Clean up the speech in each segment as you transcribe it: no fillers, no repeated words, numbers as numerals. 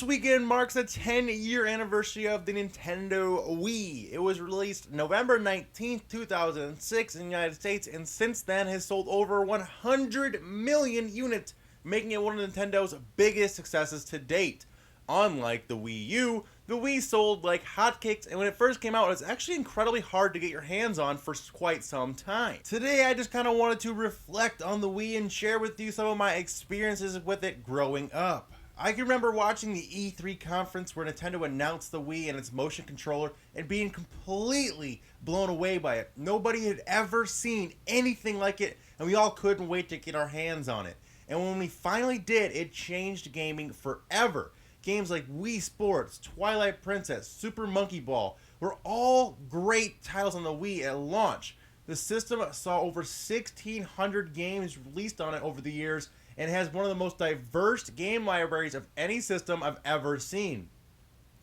This weekend marks the 10-year anniversary of the Nintendo Wii. It was released November 19th, 2006 in the United States, and since then has sold over 100 million units, making it one of Nintendo's biggest successes to date. Unlike the Wii U, the Wii sold like hotcakes, and when it first came out, it was actually incredibly hard to get your hands on for quite some time. Today, I just kind of wanted to reflect on the Wii and share with you some of my experiences with it growing up. I can remember watching the E3 conference where Nintendo announced the Wii and its motion controller and being completely blown away by it. Nobody had ever seen anything like it, and we all couldn't wait to get our hands on it. And when we finally did, it changed gaming forever. Games like Wii Sports, Twilight Princess, Super Monkey Ball were all great titles on the Wii at launch. The system saw over 1,600 games released on it over the years and has one of the most diverse game libraries of any system I've ever seen.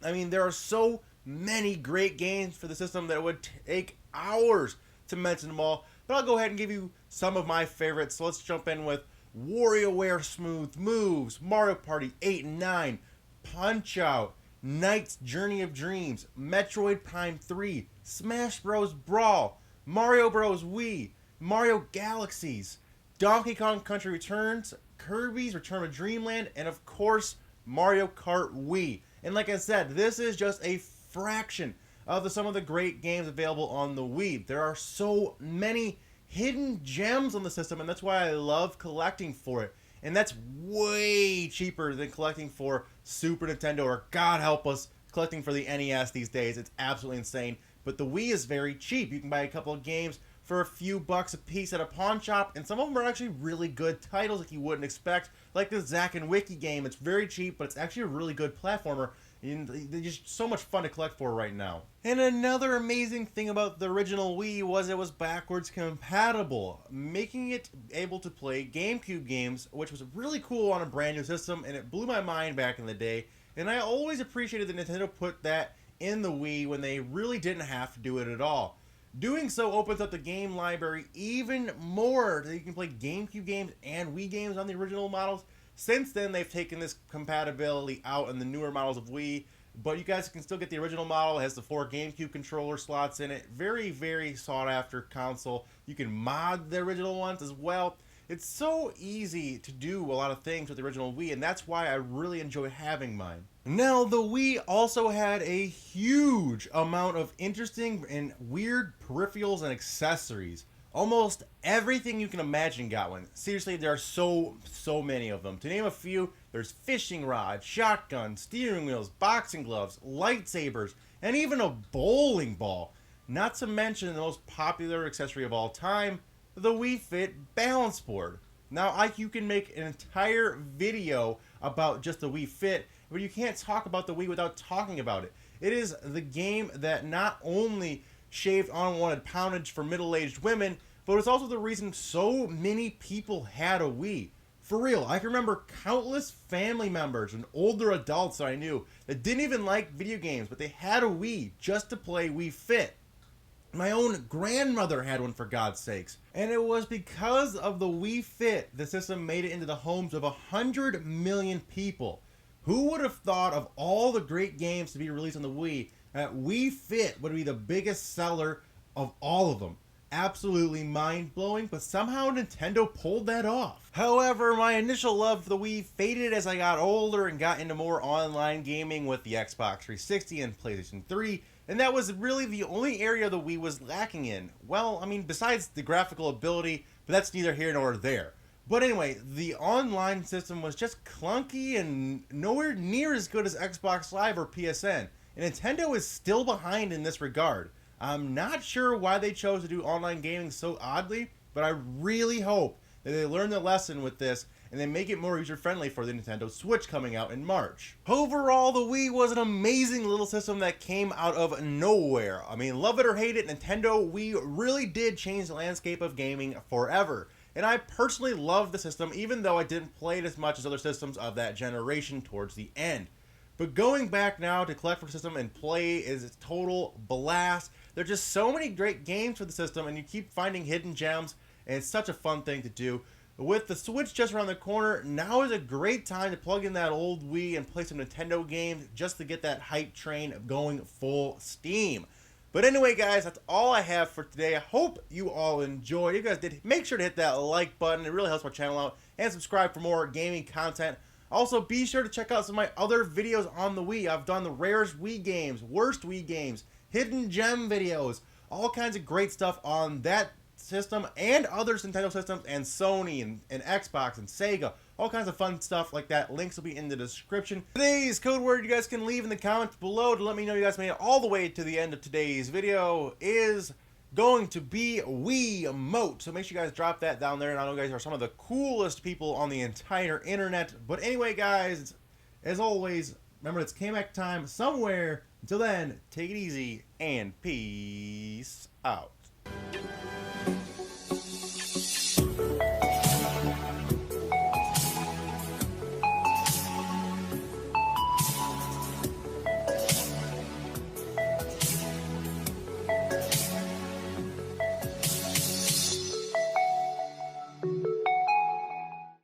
I mean, there are so many great games for the system that it would take hours to mention them all, but I'll go ahead and give you some of my favorites. So let's jump in with WarioWare Smooth Moves, Mario Party 8 and 9, Punch-Out!, Knight's Journey of Dreams, Metroid Prime 3, Smash Bros. Brawl, Mario Bros. Wii, Mario Galaxies, Donkey Kong Country Returns, Kirby's Return to Dreamland, and of course, Mario Kart Wii. And like I said, this is just a fraction of some of the great games available on the Wii. There are so many hidden gems on the system, and that's why I love collecting for it. And that's way cheaper than collecting for Super Nintendo, or God help us, collecting for the NES these days. It's absolutely insane. But the Wii is very cheap. You can buy a couple of games for a few bucks a piece at a pawn shop, and some of them are actually really good titles like you wouldn't expect, like the Zack and Wiki game. It's very cheap, but it's actually a really good platformer, and they're just so much fun to collect for right now. And another amazing thing about the original Wii was it was backwards compatible, making it able to play GameCube games, which was really cool on a brand new system, and it blew my mind back in the day. And I always appreciated that Nintendo put that in the Wii when they really didn't have to do it at all. Doing so opens up the game library even more, so you can play GameCube games and Wii games on the original models. Since then, they've taken this compatibility out in the newer models of Wii, but you guys can still get the original model. It has the 4 GameCube controller slots in it. Very, very sought after console. You can mod the original ones as well. It's so easy to do a lot of things with the original Wii, and that's why I really enjoy having mine. Now, the Wii also had a huge amount of interesting and weird peripherals and accessories. Almost everything you can imagine got one. Seriously, there are so many of them. To name a few, there's fishing rods, shotguns, steering wheels, boxing gloves, lightsabers, and even a bowling ball. Not to mention the most popular accessory of all time, the Wii Fit balance board. Now, you can make an entire video about just the Wii Fit, but you can't talk about the Wii without talking about it. It is the game that not only shaved unwanted poundage for middle-aged women, but it's also the reason so many people had a Wii. For real, I can remember countless family members and older adults that I knew that didn't even like video games, but they had a Wii just to play Wii Fit. My own grandmother had one, for God's sakes. And it was because of the Wii Fit the system made it into the homes of 100 million people. Who would have thought of all the great games to be released on the Wii, that Wii Fit would be the biggest seller of all of them? Absolutely mind-blowing, but somehow Nintendo pulled that off. However, my initial love for the Wii faded as I got older and got into more online gaming with the Xbox 360 and PlayStation 3, and that was really the only area the Wii was lacking in. Well, I mean, besides the graphical ability, but that's neither here nor there. But anyway, the online system was just clunky and nowhere near as good as Xbox Live or PSN, and Nintendo is still behind in this regard. I'm not sure why they chose to do online gaming so oddly, but I really hope that they learn their lesson with this and they make it more user-friendly for the Nintendo Switch coming out in March. Overall, the Wii was an amazing little system that came out of nowhere. I mean, love it or hate it, Nintendo Wii really did change the landscape of gaming forever. And I personally love the system, even though I didn't play it as much as other systems of that generation towards the end. But going back now to collect for the system and play is a total blast. There are just so many great games for the system, and you keep finding hidden gems, and it's such a fun thing to do. With the Switch just around the corner, now is a great time to plug in that old Wii and play some Nintendo games just to get that hype train going full steam. But anyway, guys, that's all I have for today. I hope you all enjoyed. If you guys did, make sure to hit that like button. It really helps my channel out. And subscribe for more gaming content. Also, be sure to check out some of my other videos on the Wii. I've done the rarest Wii games, worst Wii games, hidden gem videos, all kinds of great stuff on that system and other Nintendo systems and Sony and Xbox and Sega. All kinds of fun stuff like that. Links will be in the description. Today's code word you guys can leave in the comments below to let me know you guys made it all the way to the end of today's video is going to be Wiimote. So make sure you guys drop that down there. And I know you guys are some of the coolest people on the entire internet. But anyway, guys, as always, remember it's comeback time somewhere. Until then, take it easy and peace out.